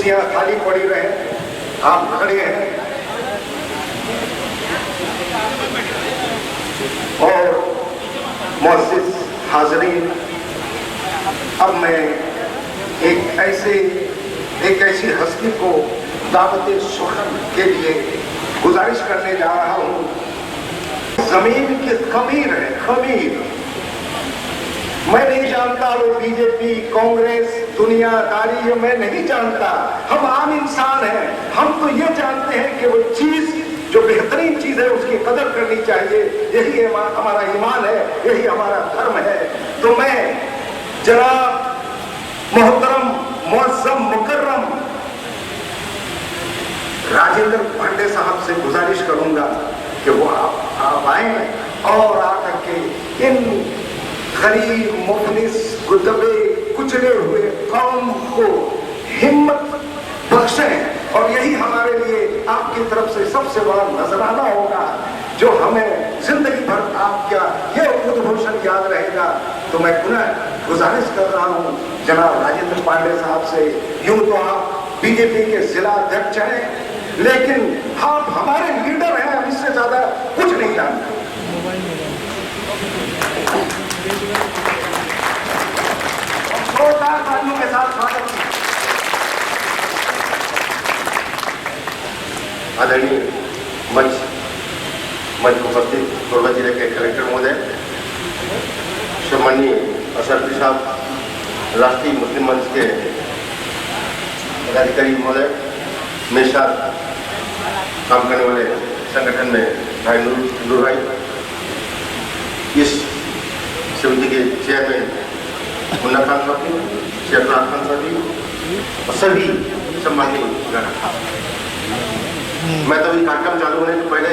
कुर्सियां खाली पड़ी रहे, आप खड़े हैं। और मुअज़्ज़िज़ हाज़रीन, अब मैं एक ऐसी हस्ती को दावत सुखन के लिए गुजारिश करने जा रहा हूँ। जमीन की खमीर है, खमीर। मैं नहीं जानता वो बीजेपी, कांग्रेस, दुनियादारी, मैं नहीं जानता। हम आम इंसान हैं। हम तो ये जानते हैं कि वो चीज जो बेहतरीन चीज है उसकी कदर करनी चाहिए। यही हमारा ईमान है, यही हमारा धर्म है। तो मैं जनाब मोहतरम मुअज़्ज़म मुकर्रम राजेंद्र पांडे साहब से गुजारिश करूंगा कि वो आप आए और आकर के इन गरीब, मुफलिस, दबे कुचले हुए कौम को हिम्मत बख्शें। और यही हमारे लिए आपकी तरफ से सबसे बड़ा नजराना होगा जो हमें जिंदगी भर आपका ये उद्घोषण याद रहेगा। तो मैं पुनः गुजारिश कर रहा हूँ जनाब राजेंद्र पांडे साहब से। यूं तो आप बीजेपी के जिला अध्यक्ष हैं, लेकिन आप हमारे लीडर हैं, हम इससे ज्यादा कुछ नहीं जानते। जोरदार तालियों के साथ स्वागत कीजिए। आदरणीय मंच उपस्थित कोरबा जिले के कलेक्टर महोदय, सम्माननीय अशरफी साहब, राष्ट्रीय मुस्लिम मंच के पदाधिकारी महोदय, मेरे साथ काम करने वाले संगठन में भाई नूर भाई, इस समिति के चेयरमैन मुन्ना खान साहब, शेखलाल खान साहब और सभी सम्माननीय गण। मैं तो कार्यक्रम चालू होने से पहले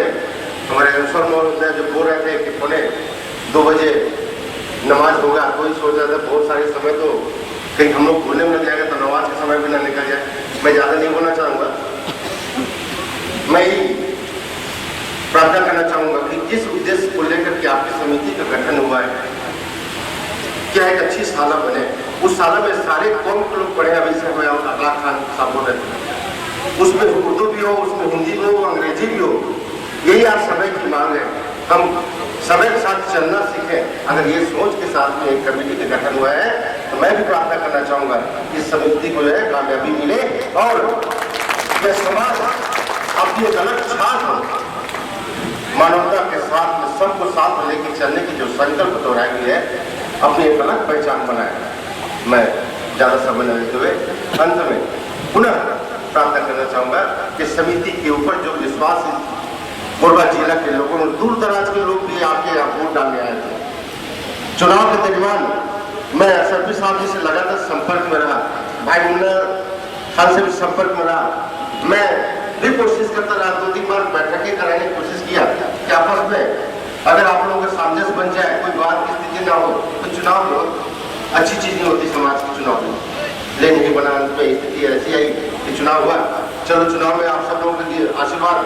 हमारे अंसर महोदय जो बोल रहे थे कि 1:45 बजे नमाज होगा, कोई सोच रहा था बहुत सारे समय तो कहीं हम लोग भूलने में न जाएगा तो नमाज का समय भी ना निकल जाए। मैं ज़्यादा नहीं बोलना चाहूँगा, मैं ही प्रार्थना करना चाहूँगा कि जिस उद्देश्य को लेकर के आपकी समिति का गठन हुआ है, क्या एक अच्छी साला बने, उस साला में सारे कौम के लोग पढ़े। अभी से हमें अकलाक खान साहब बोल रहे थे, उसमें उर्दू भी हो, उसमें हिंदी भी हो, अंग्रेजी भी हो। यही आज समय की मांग है, हम समय के साथ चलना सीखें। अगर ये सोच के साथ में एक कमेटी का गठन हुआ है तो मैं भी प्रार्थना करना चाहूँगा कि इस समिति को जो है कामयाबी मिले और यह समाज अपनी एक अलग छाप हो, मानवता के साथ में सबको साथ में लेकर चलने की जो संकल्प दोहराई हुई है, अपनी एक अलग पहचान बनाए। मैं ज़्यादा समय न लेते हुए अंत में पुनः प्रार्थना करना चाहूँगा कि समिति के ऊपर जो विश्वास कोरबा जिला के लोगों ने, दूर दराज के लोग भी आपके यहाँ वोट डालने आए थे। चुनाव के दरमियान मैं अशरफी साहब जी से लगातार संपर्क में रहा, भाई मुन्ना खान से भी संपर्क में रहा। मैं भी कोशिश करता रहा, 2-3 बार बैठकें कराने की कोशिश किया कि आपस में अगर आप लोगों का सामंजस्य बन जाए, कोई बात की स्थिति ना हो तो चुनाव बहुत अच्छी चीज़ नहीं होती समाज के चुनाव में। लेकिन नहीं बना, अंत में स्थिति ऐसी आई कि चुनाव हुआ। चलो चुनाव में आप सब लोगों के लिए आशीर्वाद,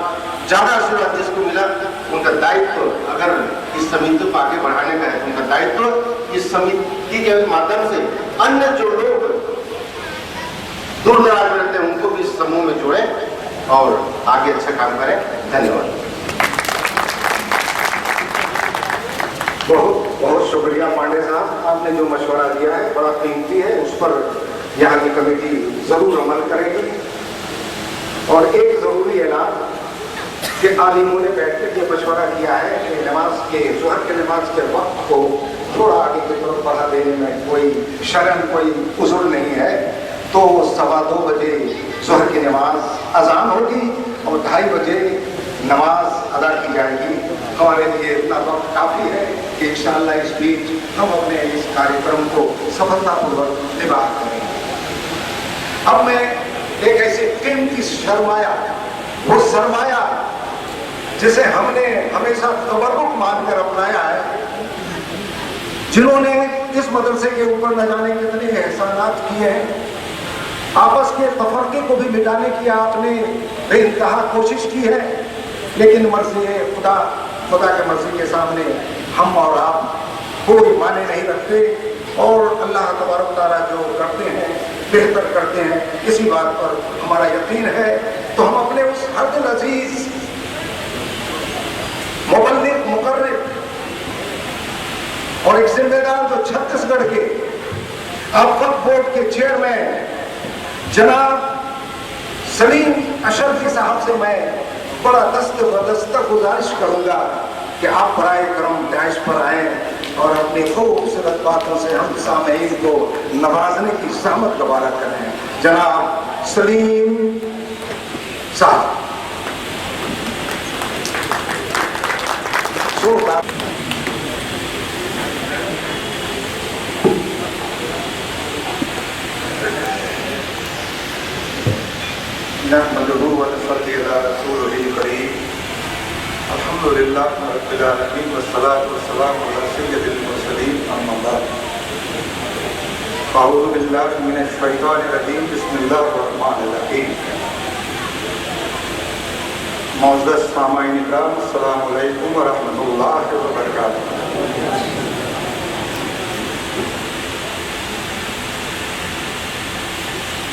ज़्यादा आशीर्वाद जिसको मिला, उनका दायित्व अगर इस समिति को आगे बढ़ाने का है, उनका दायित्व इस समिति के माध्यम से अन्य जो लोग दूर दराज में रहते हैं उनको भी इस समूह में जोड़ें और आगे अच्छा काम करें। धन्यवाद। बहुत बहुत शुक्रिया पांडे साहब, आपने जो मशवरा दिया है बड़ा कीमती है, उस पर यहाँ की कमेटी जरूर अमल करेगी। और एक जरूरी ऐलान कि आलिमों ने बैठकर ये मशवरा किया है कि नमाज के ज़ोहर के नमाज के वक्त को थोड़ा आगे की तरफ बढ़ा देने में कोई शर्म, कोई उज़ुर नहीं है। तो 2:15 बजे ज़ोहर की नमाज अजान होगी और 2:30 बजे नमाज अदा की जाएगी। हमारे लिए इतना वक्त काफ़ी है कि इंशाअल्लाह इस बीच हम अपने इस कार्यक्रम को सफलतापूर्वक निभा करेंगे। अब मैं एक ऐसे कीमती सरमाया, वो सरमाया जिसे हमने हमेशा तबर्रुक मानकर अपनाया है, जिन्होंने इस मदरसे के ऊपर न जाने कितने एहसानात किए हैं, आपस के तफरके को भी मिटाने की आपने बेइंतहा कोशिश की है। लेकिन मर्जी है खुदा के मर्जी के सामने हम और आप कोई माने नहीं रखते और अल्लाह तबारक तआला जो करते हैं بہتر کرتے ہیں، کسی بات پر ہمارا یقین ہے، تو ہم اپنے اس حد العزیز مبلغ مقرر اور ایک ذمہ دار جو چھتیس گڑھ کے اب وقف بورڈ کے چیئرمین جناب سلیم اشرفی صاحب سے میں بڑا دست بدستہ گزارش کروں گا کہ آپ برائے کرم داعش پر آئیں اور اپنی خوبصورت باتوں سے ہم سامعین کو نوازنے کی زحمت گوارا کریں. جناب سلیم صاحب. نحمده ونصلي على رسوله الكريم. الحمد لله رب العالمين والصلاة والسلام على سيد المرسلين. أما بعد. أعوذ بالله من الشيطان الرجيم. بسم الله الرحمن الرحيم. معزز سامعین اکرام، السلام علیکم ورحمۃ اللہ وبرکاتہ.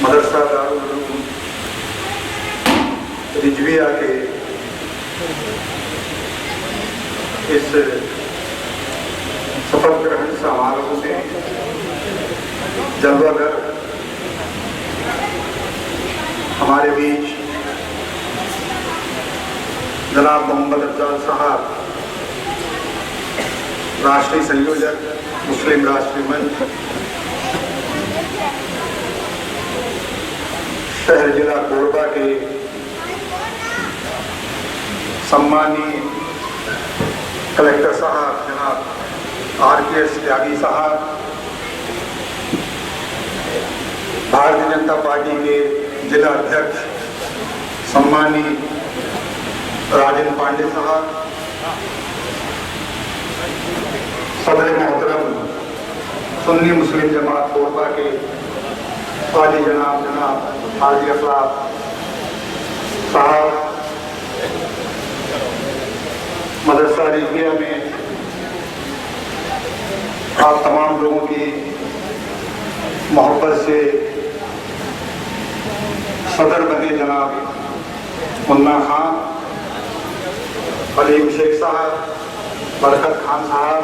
مدرسہ دارالعلوم رجویہ کے اس سفر گرہن سماروہ میں جلوہ گر ہمارے بیچ جناب محمد افضل صاحب، راشٹری سنیوجک مسلم راشٹری منچ شہر ضلع کوربا کے سمانی کلیکٹر صاحب جناب RKS تیاگی صاحب، بھارتیہ جنتا پارٹی کے ضلع ادھیکش سمانی راجن پانڈے صاحب، صدر محترم سنی مسلم جماعت کوربا کے قاضی جناب حاجی افلاق صاحب، مدرسہ رجویہ میں آپ تمام لوگوں کی محبت سے صدر بنے جناب منا خان، علیم شیخ صاحب، برکت خان صاحب،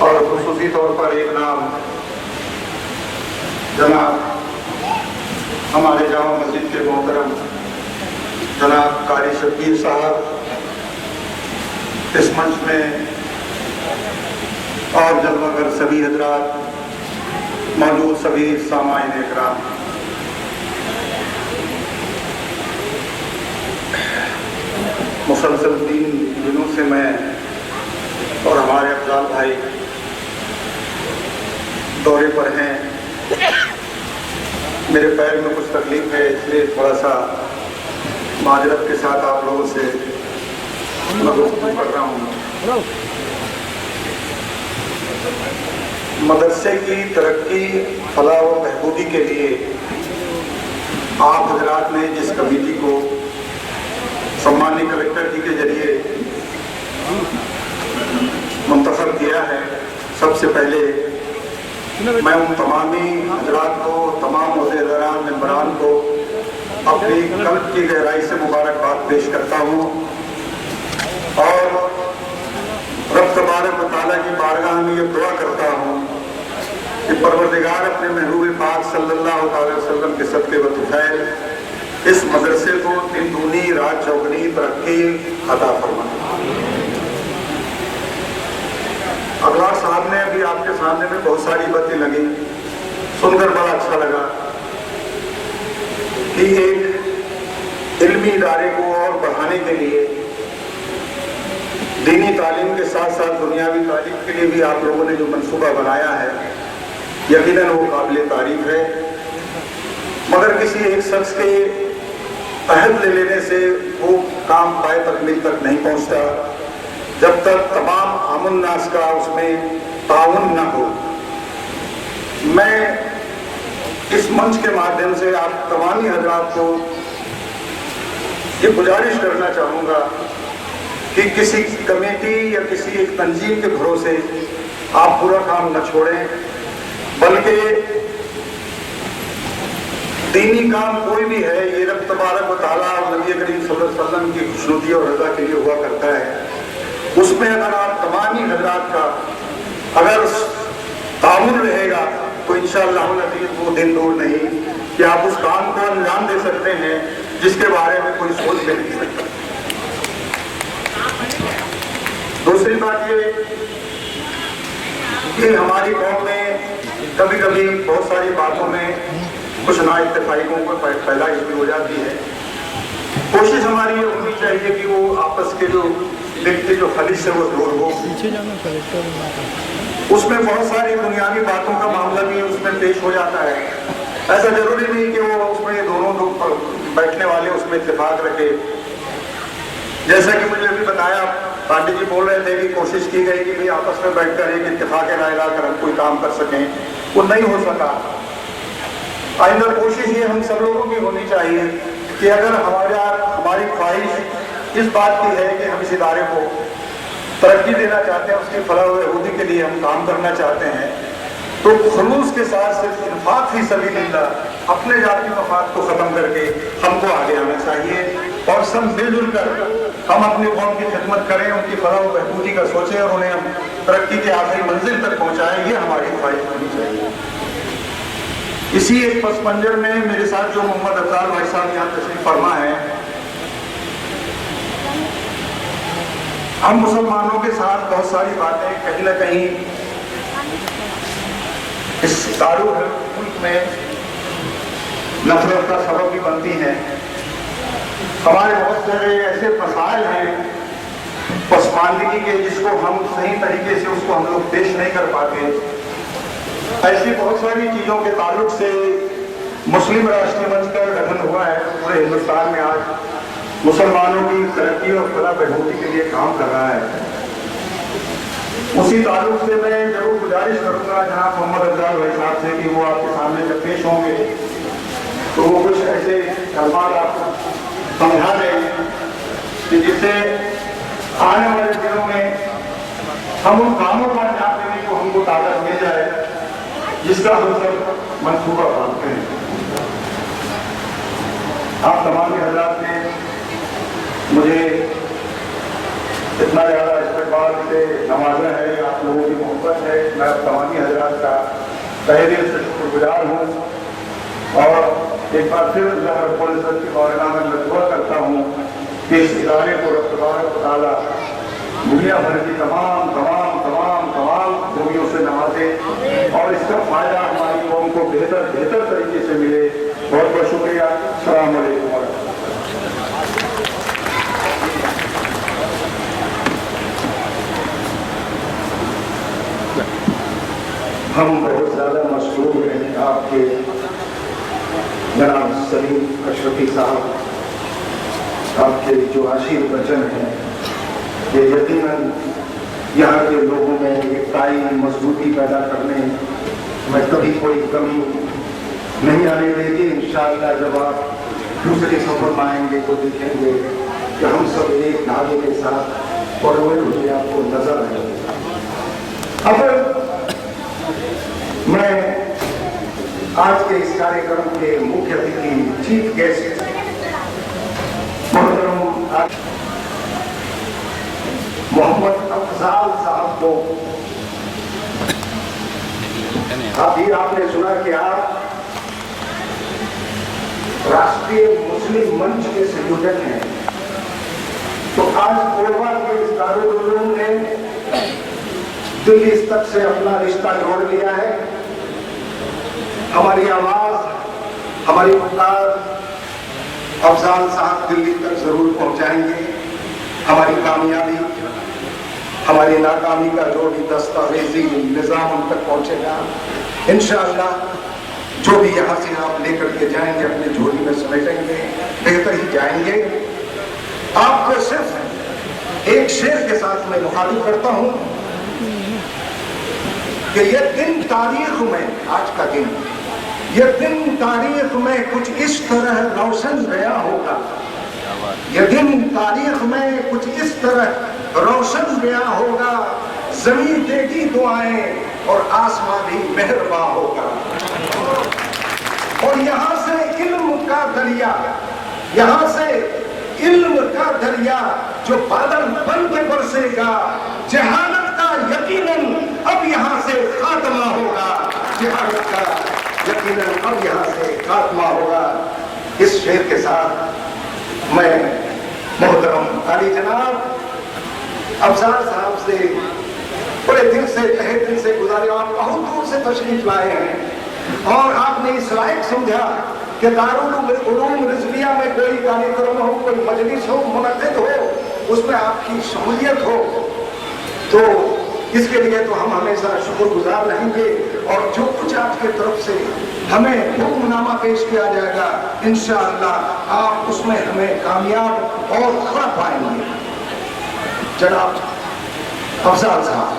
اور خصوصی طور پر ایک نام جناب ہمارے جامع مسجد کے محترم جناب قاری شبیر صاحب، اس منچ میں اور جلوہ گر سبھی حضرات، موجود سبھی سامعین اکرام، مسلسل 3 دنوں سے میں اور ہمارے افضال بھائی دورے پر ہیں. میرے پیر میں کچھ تکلیف ہے، اس لیے تھوڑا سا معذرت کے ساتھ آپ لوگوں سے گفتگو کر رہا ہوں. مدرسے کی ترقی، فلاح و بہبودی کے لیے آپ حضرات نے جس کمیٹی کو سمانی کلیکٹر جی کے ذریعے منتخب کیا ہے، سب سے پہلے میں ان تمامی حضرات کو، تمام عہدیداران ممبران کو اپنی قلب کی گہرائی سے مبارکباد پیش کرتا ہوں اور رب تبارک و تعالیٰ کی بارگاہ میں یہ دعا کرتا ہوں کہ پروردگار اپنے محبوب پاک صلی اللہ علیہ وسلم کے صدقے و طفیل اس مدرسے کو دن دونی رات چوگنی ترقی عطا فرمائے. اغلار صاحب نے ابھی آپ کے سامنے میں بہت ساری باتیں لگی، سن کر بڑا اچھا لگا کہ ایک علمی ادارے کو اور بڑھانے کے لیے دینی تعلیم کے ساتھ ساتھ دنیاوی تعلیم کے لیے بھی آپ لوگوں نے جو منصوبہ بنایا ہے، یقیناً وہ قابل تعریف ہے. مگر کسی ایک شخص کے عہد لے لینے سے وہ کام پائے تکمیل تک نہیں پہنچتا جب تک تمام عام الناس کا اس میں تعاون نہ ہو. میں اس منچ کے مادھیم سے آپ تمامی حضرات کو یہ گزارش کرنا چاہوں گا کہ کسی کمیٹی یا کسی ایک تنظیم کے بھروسے آپ پورا کام نہ چھوڑیں، بلکہ दीनी काम कोई भी है ये रब तबारक व तआला और नबी करीम सल्लल्लाहु अलैहि वसल्लम की खुशनुदी और रज़ा के लिए हुआ करता है। उसमें अगर आप तमामी हजरात का अगर ताउन रहेगा तो इंशाअल्लाह वो दिन दूर नहीं कि आप उस काम को अंजाम दे सकते हैं जिसके बारे में कोई सोच भी नहीं सकता। दूसरी बात ये कि हमारी कौम में कभी कभी बहुत सारी बातों में कुछ ना इत्तेफाकियों को फैलाई शुरू हो जाती है। कोशिश हमारी ये होनी चाहिए कि वो आपस के जो दिल के जो खलिश है वो दूर हो। उसमें बहुत सारी दुनियावी बातों का मामला भी उसमें पेश हो जाता है। ऐसा जरूरी नहीं कि वो उसमें दोनों लोग बैठने वाले उसमें इत्तेफाक रखे। जैसा कि मुझे अभी बताया पांडे जी बोल रहे थे कि कोशिश की गई कि भाई आपस में बैठकर एक इत्तेफाक राय लाकर हम कोई काम कर सकें, वो नहीं हो सका। आइंदा कोशिश ये हम सब लोगों की होनी चाहिए कि अगर हमारी ख्वाहिश इस बात की है कि हम इस इदारे को तरक्की देना चाहते हैं, उसकी फलाह व बहबूदी के लिए हम काम करना चाहते हैं, तो खुलूस के साथ सिर्फ इन्फाक फी सबीलिल्लाह अपने जाती मफाद को ख़त्म करके हमको आगे आना चाहिए और सब मिलजुल कर हम अपनी कौम की खिदमत करें, उनकी फलाह व बहबूदी का सोचें और उन्हें हम तरक्की के आखिरी मंजिल तक पहुँचाएं। ये हमारी ख्वाहिश होनी चाहिए। इसी एक पस मंजर में मेरे साथ जो मोहम्मद अफजाल भाई साहब यहाँ तशरीफ फरमा है, हम मुसलमानों के साथ बहुत सारी बातें कहीं ना कहीं इस दारुल मुल्क में नफरत का सबब भी बनती हैं। हमारे बहुत सारे ऐसे मसाइल हैं पसमानदगी के जिसको हम सही तरीके से उसको हम लोग पेश नहीं कर पाते। ऐसी बहुत सारी चीज़ों के ताल्लुक से मुस्लिम राष्ट्रीय मंच का गठन हुआ है, पूरे हिंदुस्तान में आज मुसलमानों की तरक्की और फलाह बहबूदी के लिए काम कर रहा है। उसी ताल्लुक से मैं जरूर गुजारिश करूंगा जनाब मोहम्मद अफजाल भाई साहब से कि वो आपके सामने जब पेश होंगे तो वो कुछ ऐसे कलमात आपको समझा दें कि जिससे आने वाले दिनों में हम उन कामों को अंजाम देने को हमको ताकत मिल जाए जिसका हम सब मंसूबा बनाते हैं। आप तमाम हजरात ने मुझे इतना ज़्यादा इस्तेमाल से नवाजा है, आप लोगों की मोहब्बत है, मैं तमाम हजरात का तहे दिल से शुक्रगुजार हूँ और एक बार फिर पुलिस की बारगाह में मैं दुआ करता हूँ कि इस इदारे को रब तबारक व तआला दुनिया भर की तमाम खूबियों से नवाजे और इसका फायदा हमारी कौम को बेहतर तरीके से मिले। बहुत बहुत शुक्रिया। अस्सलाम वालेकुम। हम बहुत ज़्यादा मशहूर हैं आपके जनाब सलीम अशरफी साहब, आपके जो आशीर वचन हैं ये यकीनन यहाँ के लोगों में एकताई मजबूती पैदा करने में कभी कोई कमी नहीं आने देगी। इंशाअल्लाह जब आप दूसरे सफर में आएंगे तो देखेंगे कि हम सब एक धागे के साथ पड़े हुए आपको नजर आएंगे। अब मैं आज के इस कार्यक्रम के मुख्य अतिथि चीफ गेस्ट मोहम्मद अफजाल साहब को अभी आपने सुना कि आप राष्ट्रीय मुस्लिम मंच के संयोजक हैं, तो आज कोरबा के इस दारुल उलूम ने दिल्ली स्तर से अपना रिश्ता जोड़ लिया है। हमारी आवाज, हमारी पुकार अफजाल साहब दिल्ली तक जरूर पहुंचाएंगे। हमारी कामयाबी, हमारी नाकामी का जो भी दस्तावेजी निज़ाम उन तक पहुंचेगा इंशाअल्लाह। जो भी यहाँ से आप लेकर के जाएंगे अपने झोली में समेटेंगे, बेहतर ही जाएंगे। आपको सिर्फ एक शेर के साथ मैं मुखातिब करता हूँ कि यह दिन तारीख में, आज का दिन, यह दिन तारीख में कुछ इस तरह रोशन गया होगा, यह दिन तारीख में कुछ इस तरह रोशन गया होगा, जमीन देगी दुआएं और आसमां भी मेहरबान होगा। اور یہاں سے علم کا دریا، یہاں سے علم کا دریا جو بادل بن کے برسے گا، جہالت کا یقیناً اب یہاں سے خاتمہ ہوگا، جہالت کا یقیناً اب یہاں سے خاتمہ ہوگا۔ اس شعر کے ساتھ میں محترم عالی جناب افضال صاحب سے بڑے دل سے تہہ دل سے گزارے، آپ بہت دور سے تشریف لائے ہیں اور آپ نے اس لائق سمجھا کہ دارالعلوم رضویہ میں کوئی کارکرم ہو، کوئی مجلس ہو، منعقد ہو، اس میں آپ کی شمولیت ہو، تو اس کے لیے تو ہم ہمیشہ شکر گزار رہیں گے، اور جو کچھ آپ کی طرف سے ہمیں حکم نامہ پیش کیا جائے گا انشاءاللہ آپ اس میں ہمیں کامیاب اور کھڑا پائیں گے۔ جناب افضال صاحب۔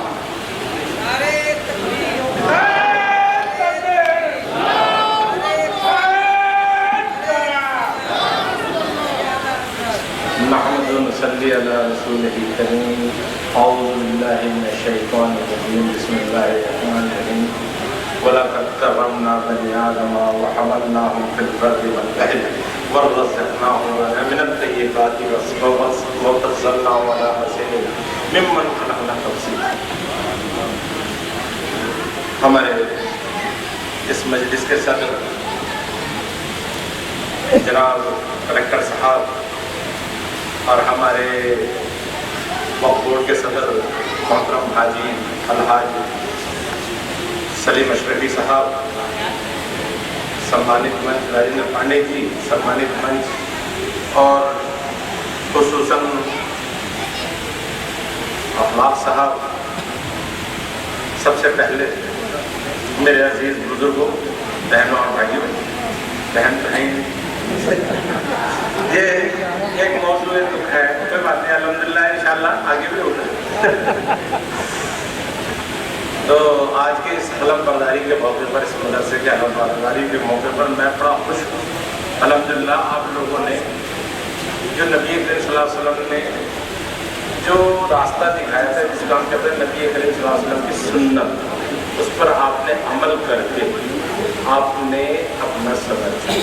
نحمد ونصلی علی رسولہ الکریم۔ اعوذ باللہ من الشیطان الرجیم، بسم اللہ الرحمن الرحیم۔ وَلَقَدْ كَرَّمْنَا بَنِي آدَمَ وَحَمَلْنَاهُمْ فِي الْبَرِّ وَالْبَحْرِ وَرَزَقْنَاهُم مِّنَ الطَّيِّبَاتِ وَفَضَّلْنَاهُمْ عَلَىٰ كَثِيرٍ مِّمَّنْ خَلَقْنَا تَفْضِيلًا۔ ہمارے اس مجلس کے صدر جناب کلکٹر صاحب اور ہمارے وقف بورڈ کے صدر محترم حاجی الحاج سلیم اشرفی صاحب، سمانت منچ راجندر پانڈے جی، سمانت منچ، اور خصوصاً اخلاق صاحب، سب سے پہلے میرے عزیز بزرگوں، بہنوں اور بھائیوں، بہن بھائی، یہ ایک موضوع دکھ ہے، کوئی بات نہیں، الحمدللہ انشاءاللہ آگے بھی ہوگا۔ تو آج کے اس علم برداری کے موقع پر، اس مدرسے کے علم برداری کے موقع پر میں بڑا خوش ہوں۔ الحمدللہ آپ لوگوں نے جو نبی کریم صلی اللہ علیہ وسلم نے جو راستہ دکھایا تھا، جس کا ہم کہتے ہیں نبی کریم صلی اللہ علیہ وسلم کی سنت، اس پر آپ نے عمل کر کے آپ نے اپنا سبر کیا،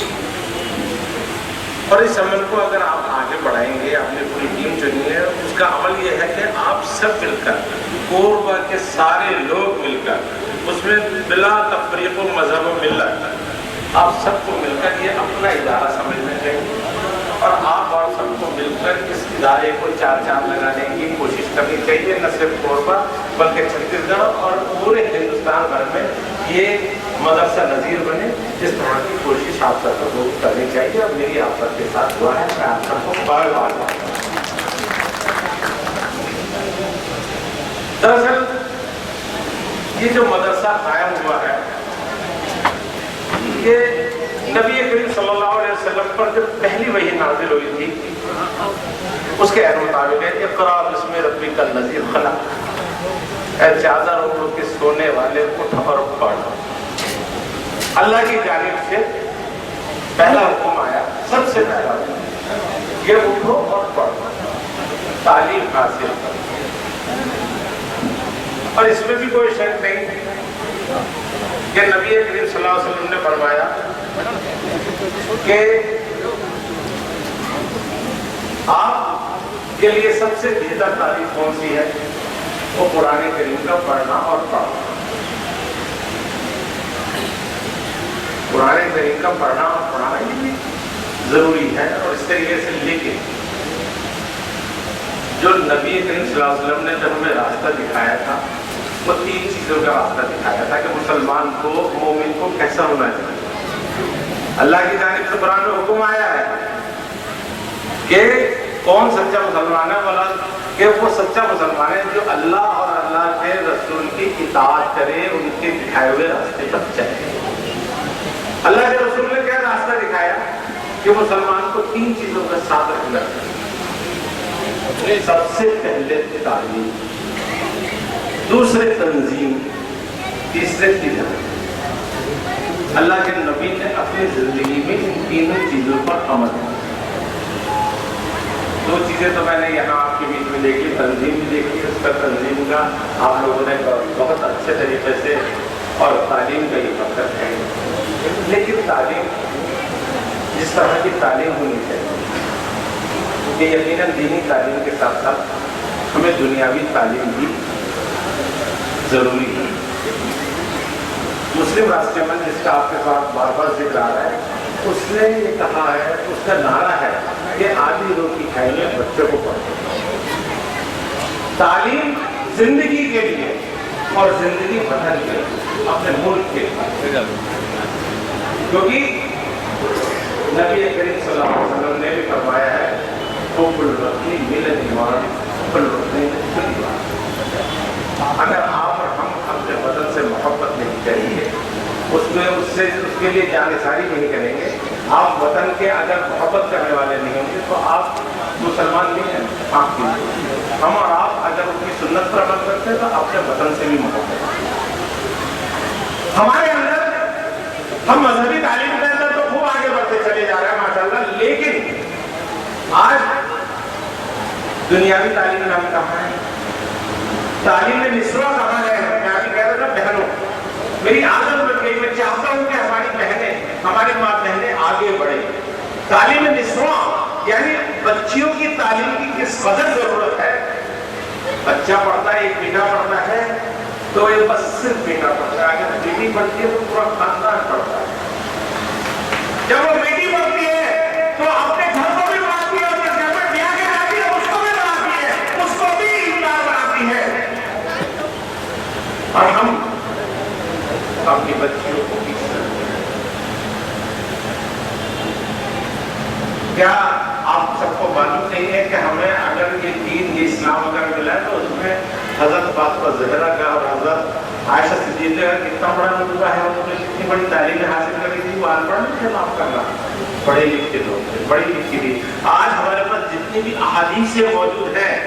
اور اس عمل کو اگر آپ آگے بڑھائیں گے، آپ نے پوری ٹیم چنی ہے، اس کا عمل یہ ہے کہ آپ سب مل کر، کوربا کے سارے لوگ مل کر، اس میں بلا تفریق و مذہب و ملت، آپ سب کو مل کر یہ اپنا ادارہ سمجھنا چاہیے، اور آپ اور سب کو مل کر اس ادارے کو چار چاند لگانے کی کوشش کرنی چاہیے، نہ صرف کوربا بلکہ چھتیس گڑھ اور پورے ہندوستان بھر میں یہ مدرسہ نظیر بنے۔ اس طرح کی کوشش آپ سب کو کرنی چاہیے، اور میری آپ سب کے ساتھ دعا ہے، میں آپ سب کو بار بار دراصل یہ جو مدرسہ قائم ہوا ہے، یہ نبی کریم صلی اللہ علیہ وسلم پر جب پہلی وحی نازل ہوئی تھی، اس کے عین مطابق ہے، اقرا بسم ربک الذی خلق، اے چادر اوڑھ کے سونے والے اٹھ اور پڑھ۔ اللہ کی جانب سے پہلا حکم آیا، سب سے پہلا حکم، یہ اٹھو اور پڑھو، تعلیم حاصل کرو۔ اور اس میں بھی کوئی شک نہیں کہ نبی کریم صلی اللہ علیہ وسلم نے فرمایا کہ آپ کے لیے سب سے بہتر تعلیم کون سی ہے؟ وہ قرآن کریم کا پڑھنا اور پڑھنا۔ قرآن کریم کا پڑھنا اور پڑھانا یہ بھی ضروری ہے، اور اس طریقے سے لیکن جو نبی کریم صلی اللہ علیہ وسلم نے جب ہمیں راستہ دکھایا تھا، وہ تین چیزوں کا راستہ دکھایا تھا کہ مسلمان کو، مومن کو کیسا ہونا چاہیے۔ اللہ کی جانب سے قرآن میں حکم آیا ہے کہ کون سچا مسلمان ہے، بولا کہ وہ سچا مسلمان ہے جو اللہ اور اللہ کے رسول کی اطاعت کرے، ان کے دکھائے ہوئے راستے پر چلے۔ اللہ کے رسول نے کیا راستہ دکھایا کہ مسلمان کو تین چیزوں کا ساتھ رکھنا چاہیے۔ سب سے پہلے تعلیم، دوسرے تنظیم، تیسرے تجارت۔ اللہ کے نبی نے اپنی زندگی میں ان تینوں چیزوں پر عمل کیا۔ دو چیزیں تو میں نے یہاں آپ کے بیچ میں دیکھی، تنظیم بھی دیکھی، اس کا تنظیم کا آپ لوگوں نے بہت اچھے طریقے سے، اور تعلیم کا یہ فخر ہے لیکن تعلیم جس طرح کی تعلیم ہونی چاہیے کہ یقیناً دینی تعلیم کے ساتھ ساتھ ہمیں دنیاوی تعلیم بھی ضروری ہے. مسلم راشٹرمن جس کا آپ کے ساتھ بار بار ذکر آ رہا ہے اس نے یہ کہا ہے, اس کا نعرہ ہے کہ آدھی روٹی کھائیے بچوں کو پڑھیں. تعلیم زندگی کے لیے اور زندگی وطن کے لیے, اپنے ملک کے لیے, کیونکہ نبی کریم صلی اللہ علیہ وسلم نے بھی فرمایا ہے حب الوطنی من الایمان حب الوطنی من الایمان. اگر آپ اور ہم اپنے وطن سے محبت نہیں کریں گے, اس کے لیے جانثاری نہیں کریں گے, آپ وطن کے اگر محبت کرنے والے نہیں ہوں گے تو آپ مسلمان نہیں ہیں. آپ کی ہم اور آپ اگر ان کی سنت پر عمل کرتے ہیں تو اپنے وطن سے بھی محبت ہمارے اندر. ہم مذہبی تعلیم کے اندر تو خوب آگے بڑھتے چلے جا رہے ہیں ماشاءاللہ, لیکن آج دنیاوی تعلیم میں ہم کہاں ہیں؟ تعلیم میں نسواں کہاں ہے؟ میں ابھی کہہ رہا تھا بہنوں, میری عادت بن گئی, میں چاہتا ہوں کہ ہماری بہنیں, ہماری ماں بہنیں آگے بڑھیں. تعلیم میں نسواں یعنی بچیوں کی تعلیم کی کس قدر ضرورت ہے. بچہ پڑھتا ہے, ایک بیٹا پڑھتا ہے تو یہ بس صرف بیٹا پڑھتا ہے, اگر بیٹی پڑھتی ہے تو پورا خاندان پڑھتا ہے. جب وہ بیٹی پڑھتی ہے تو اپنے گھر کو بھی بناتی ہے, اپنے گھر میں بیاہ کے جاتی ہے اس کو بھی بناتی ہے, اس کو بھی ایماندار بناتی ہے. اور ہم اپنی بچیوں کو بھی کیا آپ سب کو معلوم نہیں ہے کہ ہمیں اگر یہ دین یہ اسلام اگر ملا ہے تو اس میں حضرت فاطمہ زہرا کا اور حضرت عائشہ صدیقہ کا کتنا بڑا رتبہ ہے. انہوں نے کتنی بڑی تعلیم حاصل کری تھی. وہ ان پڑھ نہیں تھے معاف کرنا, پڑھے لکھے لوگ تھے, پڑھی لکھی تھی. آج ہمارے پاس جتنی بھی احادیث موجود ہیں